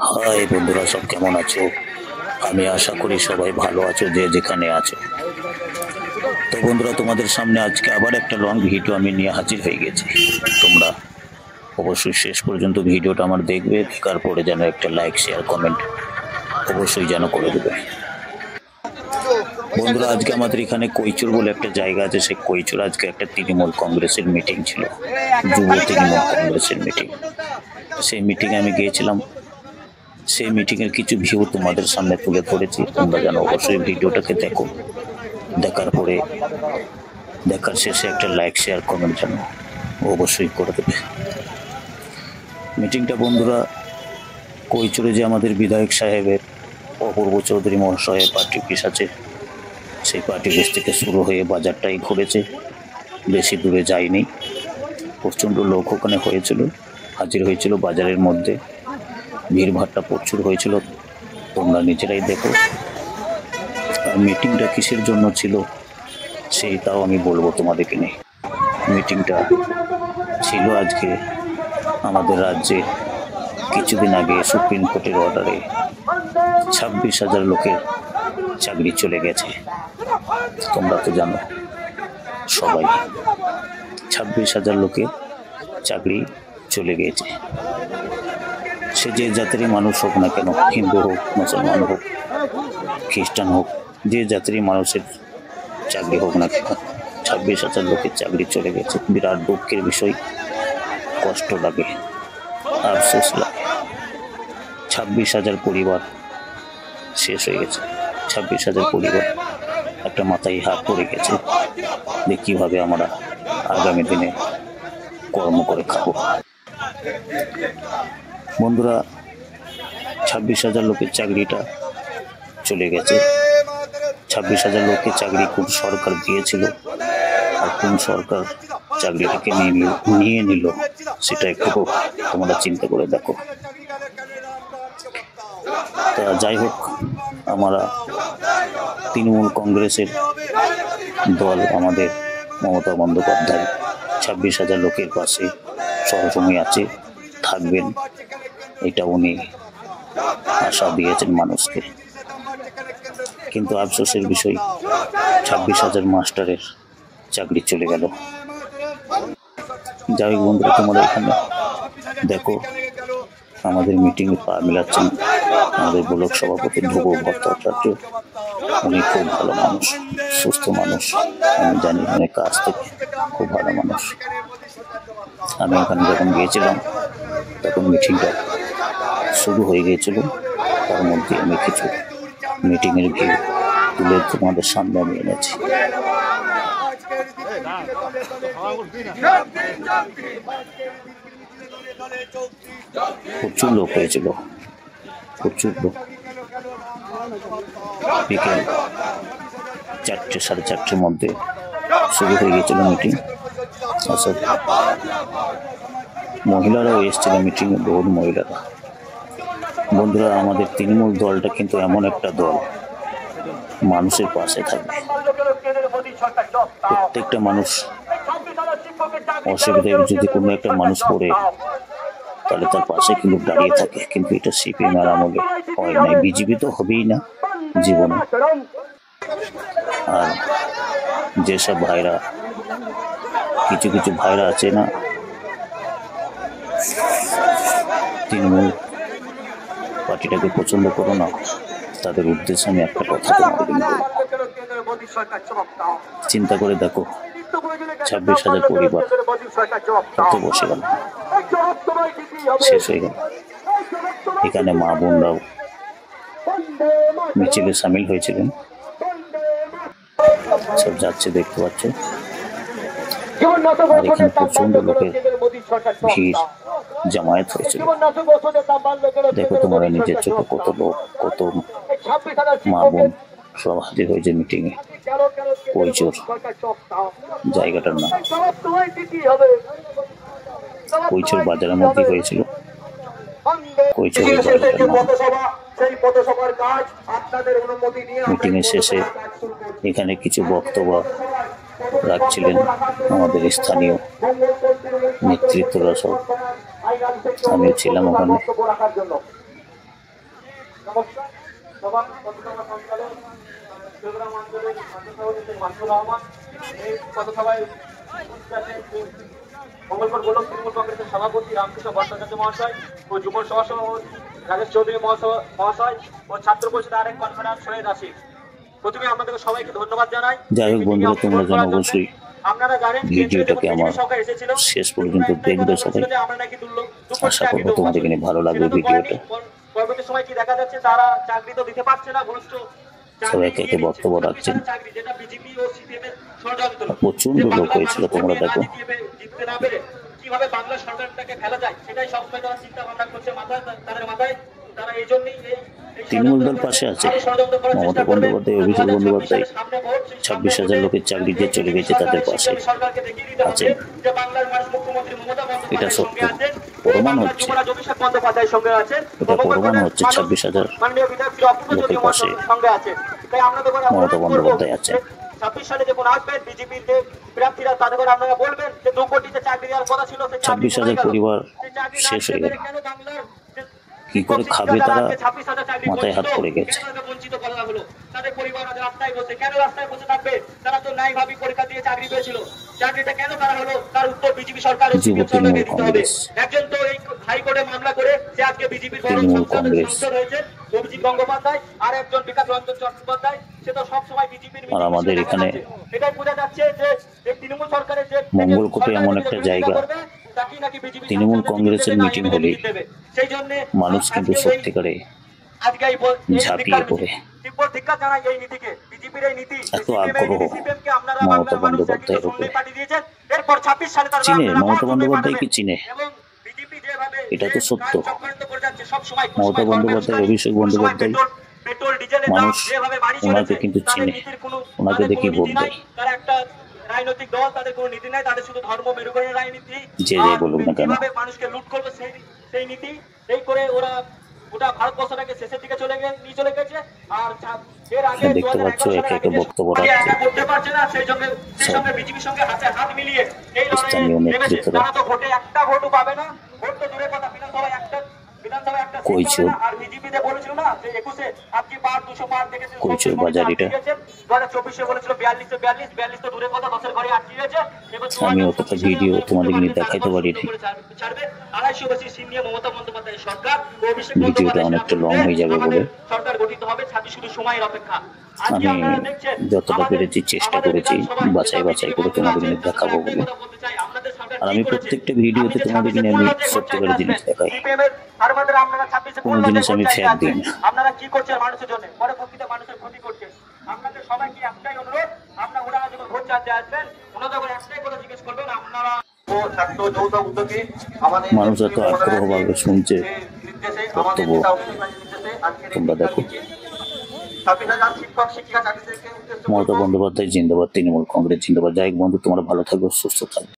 High বন্ধুরা, সব কেমন আছো? আমি আশা করি সবাই ভালো আছো যে যেখানে আছো। তো বন্ধুরা, তোমাদের সামনে আজকে আবার একটা লং ভিডিও আমি নিয়ে হাজির হয়ে গেছি। তোমরা অবশ্যই শেষ পর্যন্ত ভিডিওটা আমার দেখবে, দেখার পরে যেন একটা লাইক শেয়ার কমেন্ট অবশ্যই যেন করে দেবে। বন্ধুরা, আজকে আমাদের এখানে কৈচুর বলে একটা জায়গা আছে, সেই কৈচুর আজকে একটা তৃণমূল কংগ্রেসের মিটিং ছিল, যুব তৃণমূল কংগ্রেসের মিটিং। সেই মিটিংয়ে আমি গিয়েছিলাম। সেই মিটিংয়ের কিছু ভিউ তোমাদের সামনে তুলে ধরেছি। তোমরা যেন অবশ্যই ভিডিওটাকে দেখো, দেখার পরে দেখার শেষে একটা লাইক শেয়ার কমেন্ট যেন অবশ্যই করে দেবে। মিটিংটা বন্ধুরা কৈচুরে যে আমাদের বিধায়ক সাহেবের অপূর্ব চৌধুরী মহাশয়ের পার্টি অফিস আছে, সেই পার্টি অফিস থেকে শুরু হয়ে বাজারটাই ঘুরেছে, বেশি দূরে যায়নি। প্রচণ্ড লোক ওখানে হয়েছিল, হাজির হয়েছিল বাজারের মধ্যে, ভিড়ভাড়টা প্রচুর হয়েছিল, তোমরা নিজেরাই দেখো। আর মিটিংটা কিসের জন্য ছিল সেইটাও আমি বলবো তোমাদেরকে নিয়ে। মিটিংটা ছিল আজকে আমাদের রাজ্যে কিছুদিন আগে সুপ্রিম কোর্টের অর্ডারে 26,000 লোকের চাকরি চলে গেছে। তোমরা তো জানো সবাই, 26,000 লোকের চাকরি চলে গেছে। সে যে জাতিরই মানুষ হোক না কেন, হিন্দু হোক, মুসলমান হোক, খ্রিস্টান হোক, যে জাতিরই মানুষের চাকরি হোক না কেন, 26,000 লোকের চাকরি চলে গেছে। বিরাট দুঃখের বিষয়, কষ্ট লাগে, আফসোস লাগে। 26,000 পরিবার শেষ হয়ে গেছে। 26,000 পরিবার একটা মাথায় হাত পড়ে গেছে যে কীভাবে আমরা আগামী দিনে কর্ম করে খাবো। বন্ধুরা, 26,000 লোকের চাকরিটা চলে গেছে। 26,000 লোকের চাকরি কোন সরকার দিয়েছিল আর কোন সরকার চাকরিটাকে নিয়ে নিল সেটা একটু তোমরা চিন্তা করে দেখো। তা যাই হোক, আমরা তৃণমূল কংগ্রেসের দল, আমাদের মমতা বন্দ্যোপাধ্যায় 26,000 লোকের পাশে সবসময় আছে, থাকবেন, এটা উনি আশা দিয়েছেন মানুষকে। কিন্তু আফসোসের বিষয়, 26,000 মাস্টারের চাকরি চলে গেল। যাই হোক বন্ধুরা, তোমরা এখানে দেখো আমাদের মিটিংয়ে পা মিলাচ্ছেন আমাদের ব্লক সভাপতি ধ্রুব ভট্টাচার্য। উনি খুব ভালো মানুষ, সুস্থ মানুষ, আমি জানি অনেক কাজ থেকে, খুব ভালো মানুষ। আমি ওখানে যখন গিয়েছিলাম তখন মিটিংটা শুরু হয়ে গিয়েছিল, তার মধ্যে আমি কিছু মিটিংয়ের ভিউ তুলে তোমাদের সামনে আমি এনেছি। প্রচুর লোক হয়েছিল, প্রচুর লোক। বিকেল 4টে, 4:30টার মধ্যে শুরু হয়ে গিয়েছিল মিটিং। আসলে মহিলারাও এসেছিল মিটিংয়ে, বহু মহিলারা। বন্ধুরা, আমাদের তৃণমূল দলটা কিন্তু এমন একটা দল, মানুষের পাশে থাকবে। প্রত্যেকটা মানুষ অসুবিধায় যদি কোনো একটা মানুষ পড়ে, তাহলে তার পাশে কিন্তু দাঁড়িয়ে থাকে। কিন্তু এটা সিপিএম এর আমলে হয় নাই, বিজেপি তো হবেই না জীবনে। আর যেসব ভাইরা, কিছু কিছু ভাইরা আছে না, তৃণমূল পার্টিটাকে পছন্দ করো না, তাদের উদ্দেশ্যে আমি একটা কথা তোমাদের চিন্তা করে দেখো, 26,000 পরিবার কত বসে গেল, শেষ হয়ে গেল। এখানে মা বোনরাও মিছিলে সামিল হয়েছিলেন, সব যাচ্ছে, দেখতে পাচ্ছ। আর এখানে প্রচন্ড লোকের ভিড় জমায়েত হয়েছিল। দেখো তোমরা নিজের চোখে, কত লোক, কত মা বোন সব হাজির হয়েছে মিটিংয়ে। কৈচুর জায়গাটার নাম কৈচুর বাজারের মধ্যে হয়েছিল। কৈচুরের জায়গাটার নাম। মিটিংয়ের শেষে এখানে কিছু বক্তব্য রাখছিলেন আমাদের স্থানীয় নেতৃত্বরা সব, আমিও ছিলাম ওখানে। নমস্কার। সবার পথসভা সঞ্চালক চট্টগ্রাম অঞ্চলের সভাপতি মাসুর রহমান, এই পথসভায় উপস্থিত আছেন মঙ্গলকর গোলক তৃণমূল কংগ্রেসের সভাপতি রামকৃষ্ণ ভট্টাচার্য মহাশয় ও যুব সহসভাপতি রাজেশ চৌধুরী মহাশয় ও ছাত্র পরিষদের আরেক কনভেনর সৈয়দ আসিফ। প্রথমে আপনাদের সবাইকে ধন্যবাদ জানাই। যাই হোক বন্ধুরা, তোমরা যেন অবশ্যই আপনারা জানেন ভিডিওটাকে আমার শেষ পর্যন্ত দেখবে সবাই। আশা করবো তোমাদের কিনে ভালো লাগবে ভিডিওটা। পরবর্তী সময় কি দেখা যাচ্ছে, তারা চাকরি তো দিতে পারছে না, বরঞ্চ সবাই একে একে বক্তব্য রাখছেন। প্রচন্ড লোক হয়েছিল, তোমরা দেখো। কিভাবে বাংলা সরকারটাকে ফেলা যায় সেটাই সবসময় তারা চিন্তা ভাবনা করছে তাদের মাথায়। তারা এই জন্যই তৃণমূল দল পাশে আছে। মমতা বন্দ্যোপাধ্যায়, অভিষেক বন্দ্যোপাধ্যায় 26,000 লোকের চাকরি দিয়ে চলে গেছে, তাদের পাশে আছে। এটা সত্য, প্রমাণ হচ্ছে। এটা প্রমাণ হচ্ছে 26,000 লোকের পাশে মমতা বন্দ্যোপাধ্যায় আছে। 26 সালে যখন আসবেন বিজেপির যে প্রার্থীরা, তাদের আপনারা বলবেন যে 2 কোটিতে চাকরি দেওয়ার কথা ছিল, 26,000 পরিবার শেষ হয়ে গেল। কি করে খাবে তারা, মাথায় হাত পড়ে গেছে। বঞ্চিত করা হলো, তাদের পরিবার রাস্তায় বসে, কেন রাস্তায় বসে থাকবে? তারা তো ন্যায়ভাবে পরীক্ষা দিয়ে চাকরি পেয়েছিল, চাকরিটা কেন তারা হলো? তার উত্তর বিজেপি সরকার দিতে হবে। একজন তো এই হাইকোর্টে মামলা করে সে আজকে বিজেপির সাংসদ হয়েছে, অভিজিৎ গঙ্গোপাধ্যায়, আর একজন বিকাশ রঞ্জন চট্টোপাধ্যায়, সে তো সবসময় বিজেপির। আর আমাদের এখানে এটাই বোঝা যাচ্ছে যে তৃণমূল সরকারের যে মঙ্গলকোটে এমন একটা জায়গা, তৃণমূল কংগ্রেসের মিটিং হলে মানুষ কিন্তু সত্যিকারে ঝাঁপিয়ে পড়ে। এত আগ্রহ মমতা বন্দ্যোপাধ্যায়ের উপরে। চিনে মমতা বন্দ্যোপাধ্যায় কি চিনে? এটা তো সত্য। মমতা বন্দ্যোপাধ্যায়, অভিষেক বন্দ্যোপাধ্যায়, মানুষ ওনাকে কিন্তু চিনে, ওনাকে দেখে ভোট দেয়। রাজনৈতিক দল, তাদের কোনো নীতি নাই, তাদের শুধু ধর্ম মেরুকরণের রাজনীতি। যে যাই বলুক না কেন, মানুষকে লুট করবে সেই নীতি, এই করে ওরা গোটা ভারতবর্ষটাকে শেষের দিকে নিয়ে চলে গেছে। আর এর আগে দেখতে পাচ্ছ একে একে বক্তব্য রাখছে করতে পারছে না, সেই সঙ্গে বিজেপির সঙ্গে হাত মিলিয়ে এই স্থানীয় নেতৃত্বরা। তারা তো ভোটে একটা ভোটও পাবে না, ভোট তো দূরের কথা, বিধানসভায় একটা কৈচোর আর বিজেপিতে বলেছিল না যে 21-এ আপনি পার 200 পার দেখেছেন, কৈচোর বাজার এটা 2024-এ বলেছিল 42 তো দূরের কথা, 10-এর ঘরে আটকে গেছে। আমি অতটা ভিডিও তোমাদের নিয়ে দেখাইতে পারিনি, ছাড়বে 250 বেশি সিট নিয়ে মমতা বন্দ্যোপাধ্যায়ের সরকার, অভিষেক ভিডিওটা অনেকটা লং হয়ে যাবে বলে সরকার গঠিত হবে। 26 শুধু সময়ের অপেক্ষা। আমি যতটা পেরেছি চেষ্টা করেছি বাছাই করে তোমাদের নিয়ে দেখাবো বলে। আর আমি প্রত্যেকটা ভিডিওতে তোমাদের নিয়ে আমি সত্যিকারের জিনিস দেখাই, কোনো জিনিস আমি ফেক দিই না। আপনারা কি করছেন মানুষের জন্য, পরে প্রকৃত মানুষের ক্ষতি করছেন। আপনাদের সবাইকে একটাই অনুরোধ, আপনারা ওনারা যখন ভোট চাইতে আসবেন, ওনারা যখন একটাই কথা জিজ্ঞেস করবেন, আপনারা যৌথ উদ্যোগে আমাদের মানুষ এত আগ্রহ ভাবে শুনছে বক্তব্য, তোমরা দেখো। মমতা বন্দ্যোপাধ্যায় জিন্দাবাদ, তৃণমূল কংগ্রেস জিন্দাবাদ। যাই হোক বন্ধু, তোমরা ভালো থাকবে, সুস্থ থাকবে।